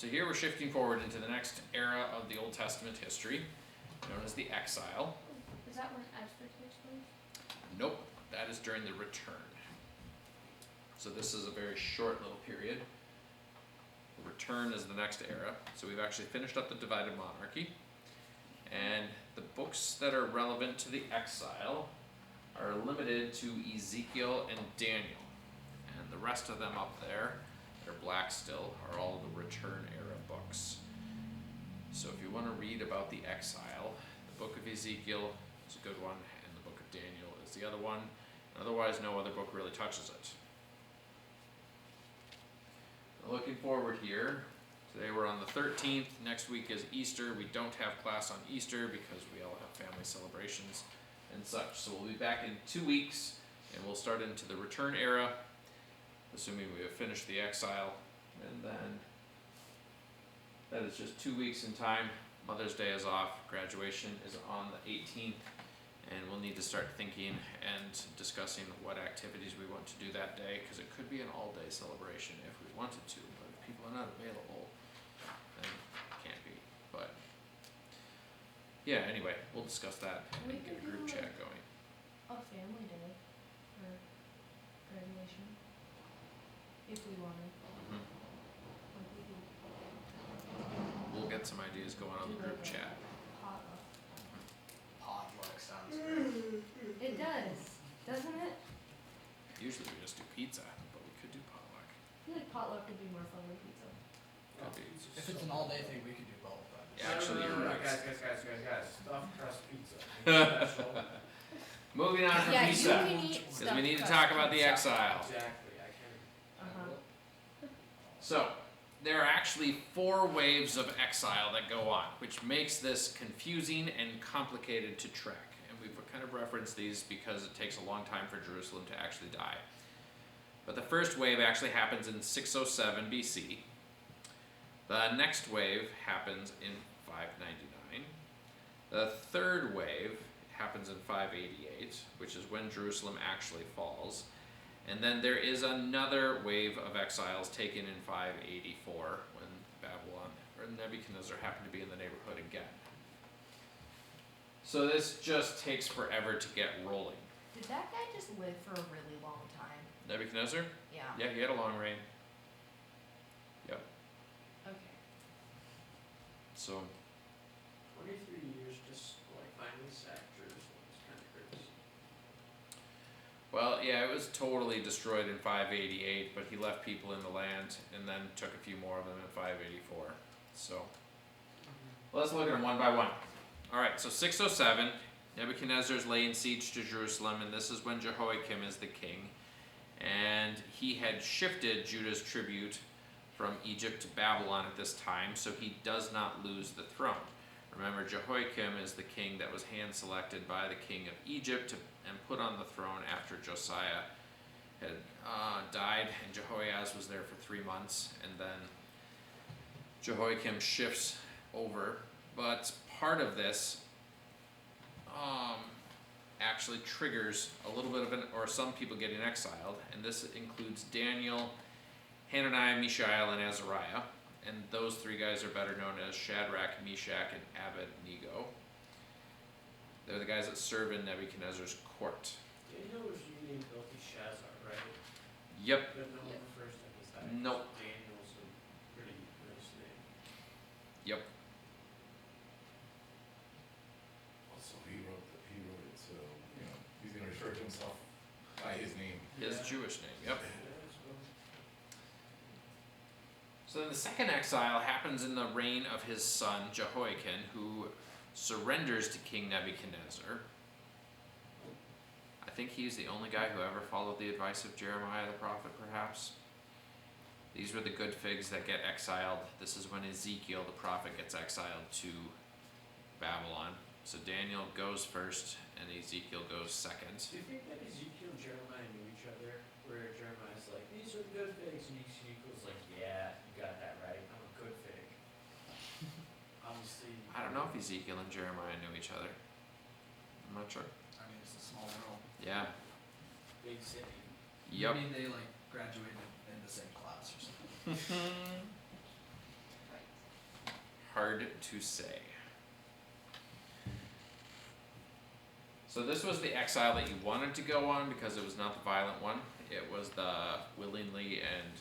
So here we're shifting forward into the next era of the Old Testament history, known as the Exile. Is that when Esther takes place? Nope, that is during the return. So this is a very short little period. The return is the next era. So we've actually finished up the divided monarchy. And the books that are relevant to the exile are limited to Ezekiel and Daniel. And the rest of them up there, they're black still, are all the return era books. So if you want to read about the exile, the book of Ezekiel is a good one, and the book of Daniel is the other one. Otherwise, no other book really touches it. Looking forward here, today we're on the 13th, next week is Easter. We don't have class on Easter because we all have family celebrations and such. So we'll be back in 2 weeks, and we'll start into the return era, assuming we have finished the exile. And then that is just 2 weeks in time. Mother's Day is off, graduation is on the 18th, and we'll need to start thinking and discussing what activities we want to do that day, because it could be an all-day celebration if we wanted to, but if people are not available, then it can't be. But yeah, anyway, we'll discuss that and get a group chat going. A family day for graduation, if we wanted. Mm-hmm. Like we could We'll get some ideas going on do the group like a chat. potluck. Potluck sounds good. It does, doesn't it? Usually we just do pizza, but we could do potluck. I feel like potluck would be more fun than pizza. Could be. If it's an all-day thing, we could do both. But Yeah, actually, you're right. Guys, stuffed crust pizza. Special. Moving on from Yeah, you pizza, can eat because stuffed we need to crust talk about the pizza. exile. Exactly, I can. Uh-huh. So, there are actually 4 waves of exile that go on, which makes this confusing and complicated to track. And we've kind of referenced these because it takes a long time for Jerusalem to actually die. But the first wave actually happens in 607 BC. The next wave happens in 599. The third wave happens in 588, which is when Jerusalem actually falls. And then there is another wave of exiles taken in 584 when Babylon or Nebuchadnezzar happened to be in the neighborhood again. So this just takes forever to get rolling. Did that guy just live for a really long time? Nebuchadnezzar? Yeah. Yeah, he had a long reign. Yep. Okay. So 23 years just like finally sacked Jerusalem. It's kind of crazy. well, yeah, it was totally destroyed in 588, but he left people in the land and then took a few more of them in 584. So let's look at them one by one. Alright, so 607, Nebuchadnezzar is laying siege to Jerusalem, and this is when Jehoiakim is the king. And he had shifted Judah's tribute from Egypt to Babylon at this time, so he does not lose the throne. Remember, Jehoiakim is the king that was hand-selected by the king of Egypt and put on the throne after Josiah had died, and Jehoiaz was there for 3 months, and then Jehoiakim shifts over. But part of this actually triggers a little bit of or some people getting exiled, and this includes Daniel, Hananiah, Mishael, and Azariah. And those 3 guys are better known as Shadrach, Meshach, and Abednego. They're the guys that serve in Nebuchadnezzar's court. Daniel was reading Belteshazzar, right? Yep. But no one refers to him as that. Nope. Daniel's a pretty nice name. Yep. Also, he wrote it, so you know he's gonna refer to himself by his name. His Yeah. Jewish name. Yep. Yeah, that's well. So then the second exile happens in the reign of his son Jehoiakim, who surrenders to King Nebuchadnezzar. I think he's the only guy who ever followed the advice of Jeremiah the prophet, perhaps. These were the good figs that get exiled. This is when Ezekiel the prophet gets exiled to Babylon. So Daniel goes first and Ezekiel goes second. Do you think that Ezekiel and Jeremiah knew each other? Where Jeremiah's like, these are the good figs, and Ezekiel's like, yeah, you got that right, I'm a good fig. Obviously. I don't know if Ezekiel and Jeremiah knew each other. I'm not sure. I mean, it's a small world. Yeah. Big city. Yep. Maybe they like graduated in the same class or something. hard to say. So this was the exile that you wanted to go on because it was not the violent one. It was the willingly and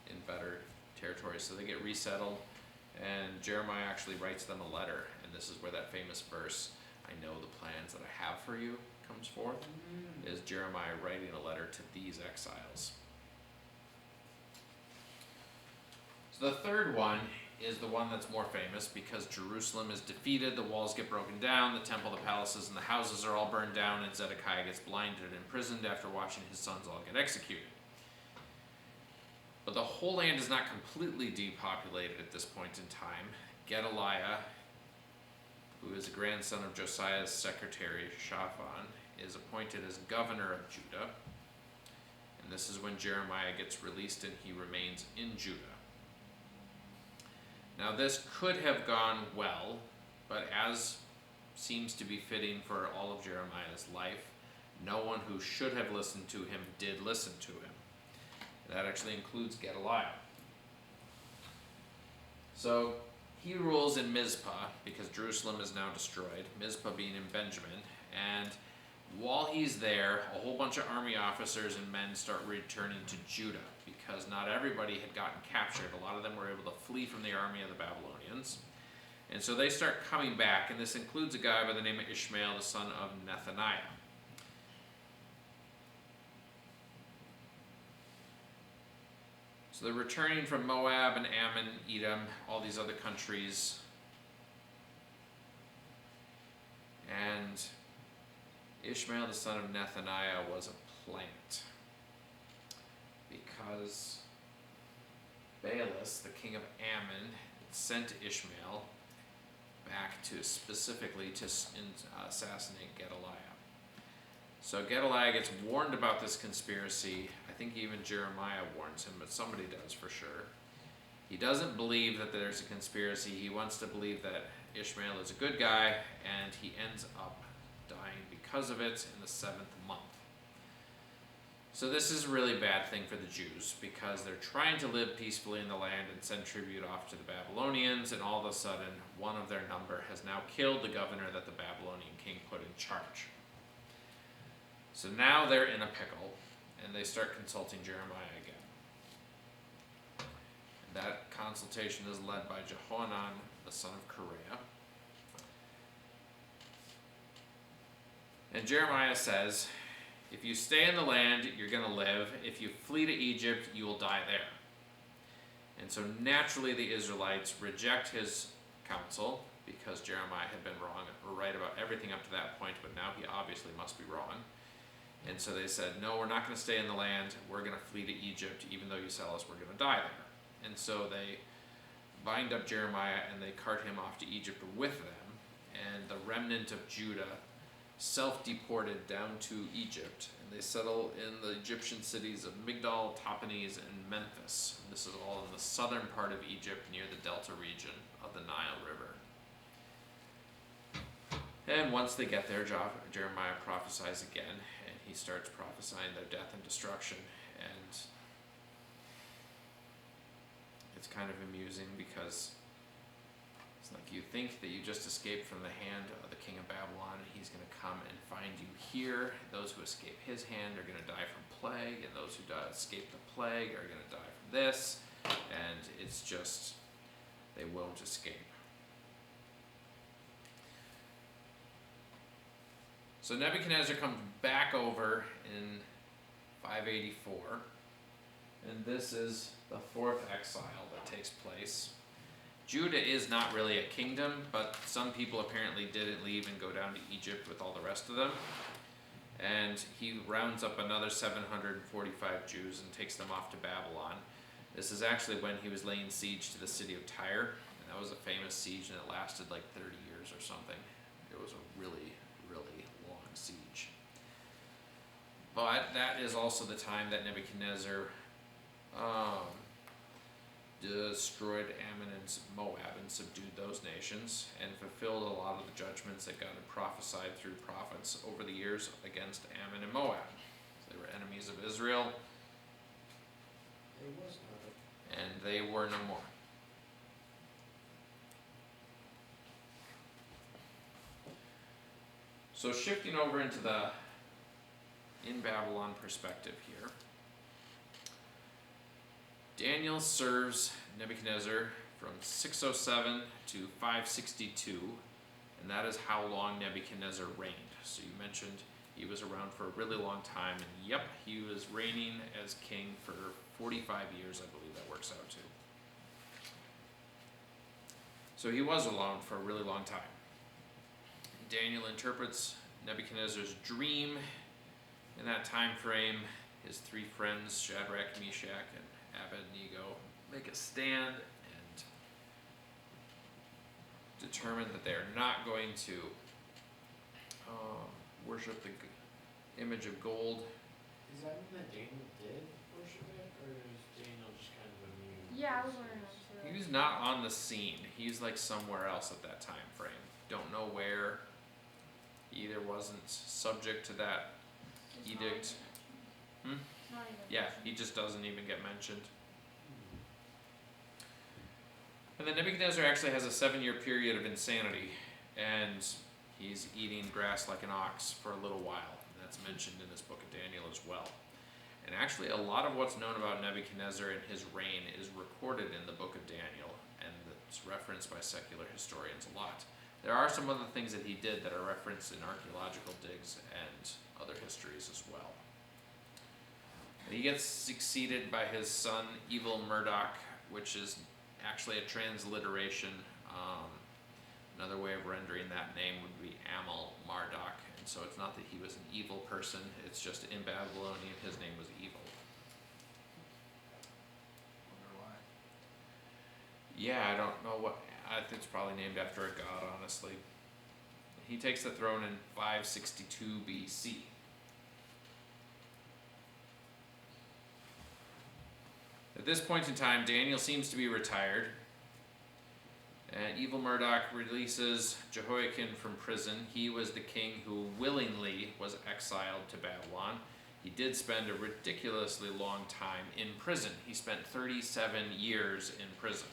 in better territory. So they get resettled, and Jeremiah actually writes them a letter, and this is where that famous verse, "I know the plans that I have for you," comes forth. Is Jeremiah writing a letter to these exiles. So the third one is the one that's more famous because Jerusalem is defeated, the walls get broken down, the temple, the palaces, and the houses are all burned down, and Zedekiah gets blinded and imprisoned after watching his sons all get executed. But the whole land is not completely depopulated at this point in time. Gedaliah, who is a grandson of Josiah's secretary Shaphan, is appointed as governor of Judah. And this is when Jeremiah gets released and he remains in Judah. Now this could have gone well, but as seems to be fitting for all of Jeremiah's life, no one who should have listened to him did listen to him. That actually includes Gedaliah. So he rules in Mizpah because Jerusalem is now destroyed, Mizpah being in Benjamin, and while he's there, a whole bunch of army officers and men start returning to Judah because not everybody had gotten captured. A lot of them were able to flee from the army of the Babylonians. And so they start coming back, and this includes a guy by the name of Ishmael, the son of Nethaniah. So they're returning from Moab and Ammon, Edom, all these other countries. And Ishmael, the son of Nethaniah, was a plant because Baalis, the king of Ammon, sent Ishmael back to specifically to assassinate Gedaliah. So Gedaliah gets warned about this conspiracy. I think even Jeremiah warns him, but somebody does for sure. He doesn't believe that there's a conspiracy. He wants to believe that Ishmael is a good guy, and he ends up dying because of it in the 7th month. So this is a really bad thing for the Jews because they're trying to live peacefully in the land and send tribute off to the Babylonians, and all of a sudden one of their number has now killed the governor that the Babylonian king put in charge. So now they're in a pickle, and they start consulting Jeremiah again. And that consultation is led by Jehohanan, the son of Kareah. And Jeremiah says, if you stay in the land, you're going to live. If you flee to Egypt, you will die there. And so naturally the Israelites reject his counsel because Jeremiah had been wrong or right about everything up to that point, but now he obviously must be wrong. And so they said, no, we're not going to stay in the land. We're going to flee to Egypt. Even though you sell us, we're going to die there. And so they bind up Jeremiah and they cart him off to Egypt with them. And the remnant of Judah self-deported down to Egypt, and they settle in the Egyptian cities of Migdol, Tahpanhes, and Memphis. And this is all in the southern part of Egypt near the delta region of the Nile River. And once they get there, Jeremiah prophesies again, and he starts prophesying their death and destruction. And it's kind of amusing because it's like you think that you just escaped from the hand of the king of Babylon, and he's going to come and find you here. Those who escape his hand are going to die from plague, and those who escape the plague are going to die from this. And it's just, they won't escape. So Nebuchadnezzar comes back over in 584, and this is the 4th exile that takes place. Judah is not really a kingdom, but some people apparently didn't leave and go down to Egypt with all the rest of them. And he rounds up another 745 Jews and takes them off to Babylon. This is actually when he was laying siege to the city of Tyre, and that was a famous siege, and it lasted like 30 years or something. It was a really, really long siege. But that is also the time that Nebuchadnezzar destroyed Ammon and Moab and subdued those nations and fulfilled a lot of the judgments that God had prophesied through prophets over the years against Ammon and Moab. They were enemies of Israel, There was none. and they were no more. So shifting over into the in Babylon perspective here, Daniel serves Nebuchadnezzar from 607 to 562, and that is how long Nebuchadnezzar reigned. So you mentioned he was around for a really long time, and yep, he was reigning as king for 45 years, I believe that works out to. So he was alone for a really long time. Daniel interprets Nebuchadnezzar's dream in that time frame. His three friends, Shadrach, Meshach, and Abednego, make a stand and determine that they are not going to worship the image of gold. Is that when that Daniel did worship it, or is Daniel just kind of immune? Yeah, I to was this wondering news? that too. He's not on the scene. He's like somewhere else at that time frame. Don't know where. He either wasn't subject to that It's not edict. even Hmm? mentioned. Not even Yeah, mentioned. he just doesn't even get mentioned. Hmm. And then Nebuchadnezzar actually has a 7-year period of insanity, and he's eating grass like an ox for a little while. And that's mentioned in this book of Daniel as well. And actually, a lot of what's known about Nebuchadnezzar and his reign is recorded in the book of Daniel, and it's referenced by secular historians a lot. There are some other things that he did that are referenced in archaeological digs and other histories as well. He gets succeeded by his son, Evil Murdoch, which is actually a transliteration. Another way of rendering that name would be Amal Marduk, and so it's not that he was an evil person, it's just in Babylonian his name was evil. Wonder why. Yeah, I don't know what, I think it's probably named after a god, honestly. He takes the throne in 562 BC. At this point in time, Daniel seems to be retired. And Evil Murdoch releases Jehoiakim from prison. He was the king who willingly was exiled to Babylon. He did spend a ridiculously long time in prison. He spent 37 years in prison.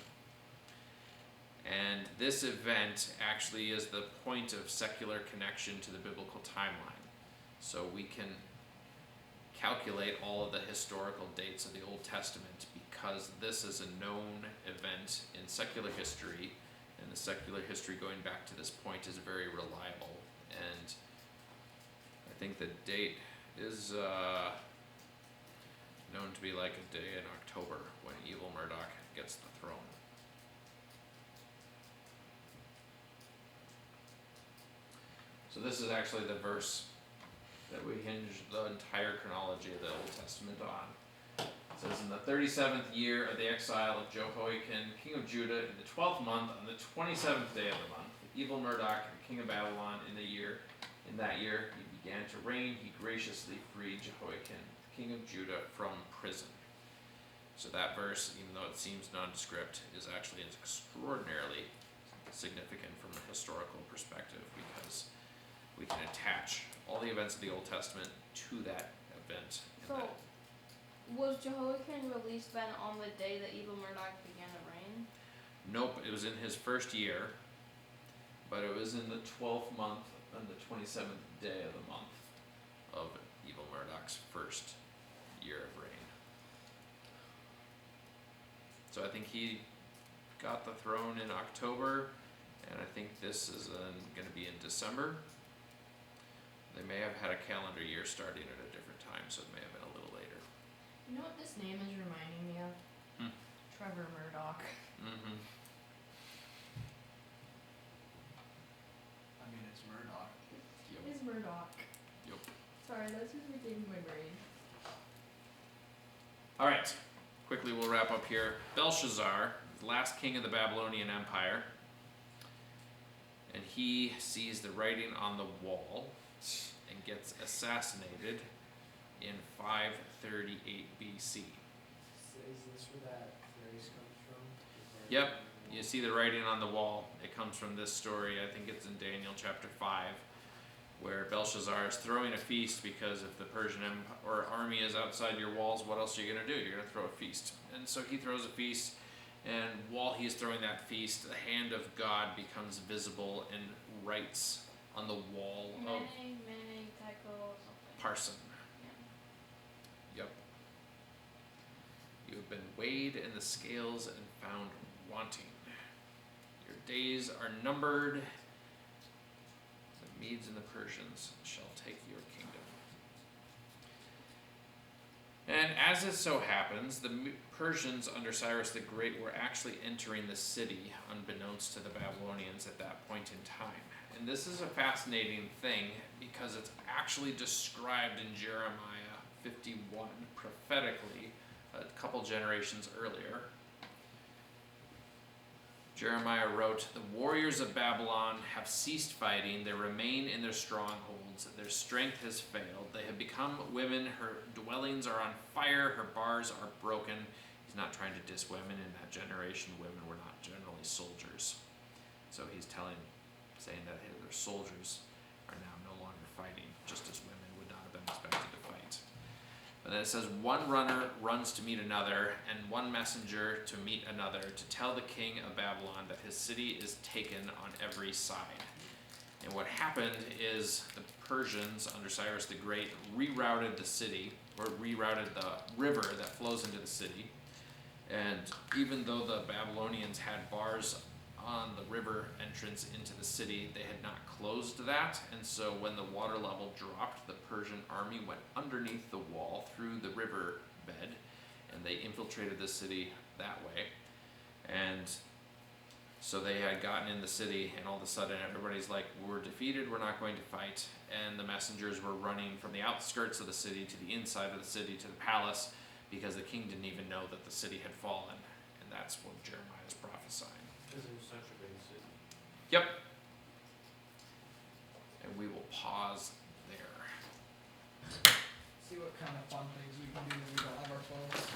And this event actually is the point of secular connection to the biblical timeline. So we can calculate all of the historical dates of the Old Testament because this is a known event in secular history, and the secular history going back to this point is very reliable. And I think the date is known to be like a day in October when Evil Murdoch gets the throne. So this is actually the verse that we hinge the entire chronology of the Old Testament on. It says, in the 37th year of the exile of Jehoiakim, king of Judah, in the 12th month, on the 27th day of the month, Evil Murdoch, king of Babylon, in that year he began to reign. He graciously freed Jehoiakim, king of Judah, from prison. So that verse, even though it seems nondescript, is actually extraordinarily significant from a historical perspective because we can attach all the events of the Old Testament to that event. So, was Jehoiakim released then on the day that Evil Murdoch began to reign? Nope, it was in his first year, but it was in the 12th month on the 27th day of the month of Evil Murdoch's first year of reign. So I think he got the throne in October, and I think this is going to be in December. They may have had a calendar year starting at a different time, so it may have been a little later. You know what this name is reminding me of? Hmm. Trevor Murdoch. Mm-hmm. I mean, it's Murdoch. Yep. It is Murdoch. Yep. Sorry, that's just what came to my brain. All right, quickly we'll wrap up here. Belshazzar, last king of the Babylonian Empire, and he sees the writing on the wall and gets assassinated in 538 BC. Is this where that phrase comes from? Yep, you see the writing on the wall. It comes from this story. I think it's in Daniel chapter 5, where Belshazzar is throwing a feast because if the Persian army is outside your walls, what else are you going to do? You're going to throw a feast. And so he throws a feast, and while he's throwing that feast, the hand of God becomes visible and writes on the wall of Mene, Tycho, something. Parson. Yeah. Yep. You have been weighed in the scales and found wanting. Your days are numbered. The Medes and the Persians shall take your kingdom. And as it so happens, the Persians under Cyrus the Great were actually entering the city unbeknownst to the Babylonians at that point in time. And this is a fascinating thing because it's actually described in Jeremiah 51 prophetically a couple generations earlier. Jeremiah wrote, "The warriors of Babylon have ceased fighting, they remain in their strongholds, their strength has failed, they have become women, her dwellings are on fire, her bars are broken." He's not trying to diss women. In that generation, women were not generally soldiers. So he's saying that their soldiers are now no longer fighting, just as women would not have been expected to fight. But then it says, "One runner runs to meet another, and one messenger to meet another, to tell the king of Babylon that his city is taken on every side." And what happened is the Persians under Cyrus the Great rerouted the city, or rerouted the river that flows into the city. And even though the Babylonians had bars on the river entrance into the city, they had not closed that, and so when the water level dropped, the Persian army went underneath the wall through the river bed, and they infiltrated the city that way. And so they had gotten in the city, and all of a sudden everybody's like, "We're defeated, we're not going to fight." And the messengers were running from the outskirts of the city to the inside of the city to the palace, because the king didn't even know that the city had fallen. And that's what Jeremiah is prophesying. Because it was such a big city. Yep. And we will pause there. See what kind of fun things we can do when we don't have our phones.